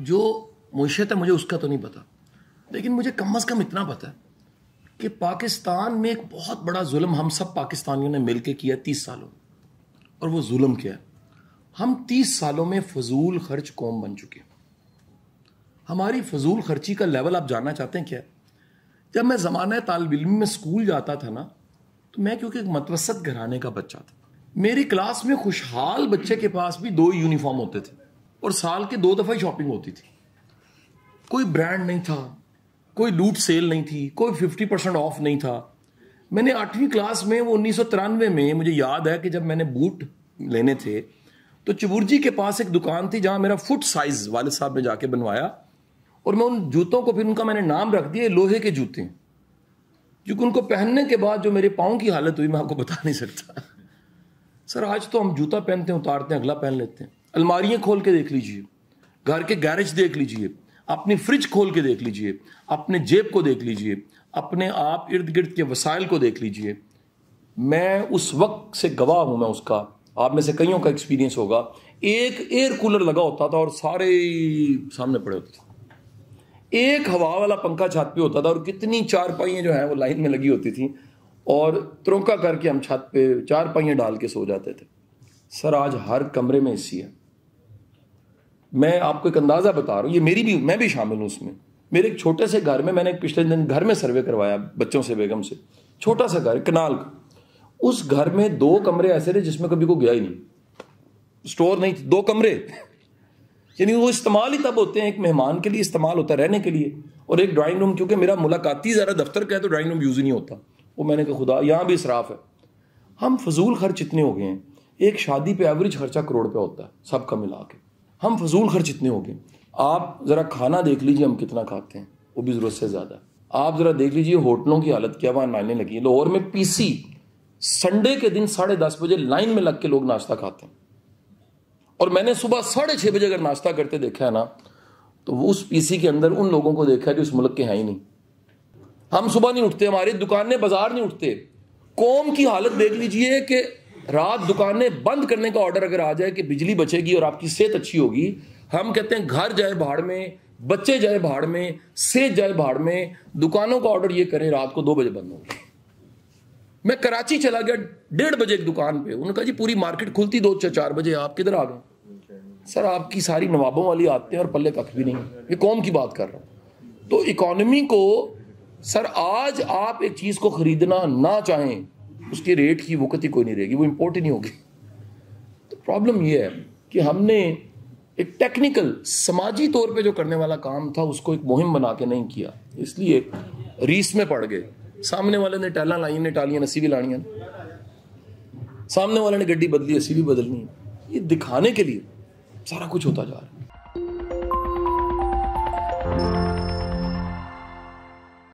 जो मुइशत है मुझे उसका तो नहीं पता, लेकिन मुझे कम अज़ कम इतना पता है कि पाकिस्तान में एक बहुत बड़ा जुल्म हम सब पाकिस्तानियों ने मिलकर किया 30 सालों में। और वो जुल्म क्या है? हम 30 सालों में फजूल खर्च कौम बन चुके हैं। हमारी फजूल खर्ची का लेवल आप जानना चाहते हैं क्या? जब मैं ज़माना तालिब इल्म में स्कूल जाता था ना, तो मैं क्योंकि एक मतवसत घराने का बच्चा था, मेरी क्लास में खुशहाल बच्चे के पास भी 2 यूनिफॉर्म होते थे और साल के 2 दफ़ा ही शॉपिंग होती थी। कोई ब्रांड नहीं था, कोई लूट सेल नहीं थी, कोई 50% ऑफ नहीं था। मैंने 8वीं क्लास में, वो 1993 में, मुझे याद है कि जब मैंने बूट लेने थे तो चबुर्जी के पास एक दुकान थी जहां मेरा फुट साइज वालिद साहब ने जाके बनवाया, और मैं उन जूतों को फिर उनका मैंने नाम रख दिया लोहे के जूते, क्योंकि उनको पहनने के बाद जो मेरे पाँव की हालत हुई मैं आपको बता नहीं सकता। सर आज तो हम जूता पहनते हैं, उतारते हैं, अगला पहन लेते हैं। अलमारियां खोल के देख लीजिए, घर के गैरेज देख लीजिए, अपनी फ्रिज खोल के देख लीजिए, अपने जेब को देख लीजिए, अपने आप इर्द गिर्द के वसाइल को देख लीजिए। मैं उस वक्त से गवाह हूं, मैं उसका, आप में से कईयों का एक्सपीरियंस होगा। एक एयर कूलर लगा होता था और सारे सामने पड़े होते थे, एक हवा वाला पंखा छत पे होता था और कितनी चारपाइयां जो है वो लाइन में लगी होती थी, और त्रोका करके हम छत पे चारपाइयां डाल के सो जाते थे। सर आज हर कमरे में एसी है। मैं आपको एक अंदाजा बता रहा हूं, ये मैं भी शामिल हूं उसमें। मेरे एक छोटे से घर में, मैंने एक पिछले दिन घर में सर्वे करवाया बच्चों से, बेगम से, छोटा सा घर कनाल का। उस घर में 2 कमरे ऐसे थे जिसमें कभी कोई गया ही नहीं, स्टोर नहीं थे, 2 कमरे। यानी वो इस्तेमाल ही तब होते हैं, एक मेहमान के लिए इस्तेमाल होता है, रहने के लिए, और एक ड्राइंग रूम, क्योंकि मेरा मुलाकाती ज़रा दफ्तर का है तो ड्राइंग रूम यूज़ ही नहीं होता। वो मैंने कहा खुदा यहाँ भी इसराफ है। हम फजूल खर्च इतने हो गए हैं, एक शादी पे एवरेज खर्चा करोड़ रुपया होता है सबका मिला के, हम फजूल खर्च इतने हो गए। आप ज़रा खाना देख लीजिए हम कितना खाते हैं, वो भी ज़रूरत से ज़्यादा। आप ज़रा देख लीजिए होटलों की हालत क्या वहाँ मायने लगी है। लाहौर में पीसी संडे के दिन 10:30 बजे लाइन में लग के लोग नाश्ता खाते हैं, और मैंने सुबह 6:30 बजे अगर नाश्ता करते देखा है ना, तो वो उस पीसी के अंदर उन लोगों को देखा है जो उस मुल्क के हैं ही नहीं। हम सुबह नहीं उठते, हमारी दुकानें बाजार नहीं उठते। कौम की हालत देख लीजिए कि रात दुकानें बंद करने का ऑर्डर अगर आ जाए कि बिजली बचेगी और आपकी सेहत अच्छी होगी, हम कहते हैं घर जाए भाड़ में, बच्चे जाए भाड़ में, सेहत जाए भाड़ में, दुकानों का ऑर्डर ये करें रात को 2 बजे बंद हो। मैं कराची चला गया 1:30 बजे एक दुकान पे, उन्होंने कहा जी पूरी मार्केट खुलती 2-4 बजे, आप किधर आ गए? सर आपकी सारी नवाबों वाली आते हैं और पल्ले कख भी नहीं। ये कौम की बात कर रहा हूं। तो इकोनॉमी को, सर आज आप एक चीज को खरीदना ना चाहें, उसके रेट की वक़्त ही कोई नहीं रहेगी, वो इंपोर्ट ही नहीं होगी। तो प्रॉब्लम ये है कि हमने एक टेक्निकल समाजी तौर पे जो करने वाला काम था उसको एक मुहिम बना के नहीं किया, इसलिए रीस में पड़ गए। सामने वाले ने टाला लाई ने टालियां नसी भी लानियां, सामने वाले ने गड्डी बदली असी भी बदलनी है। ये दिखाने के लिए सारा कुछ होता जा रहा है।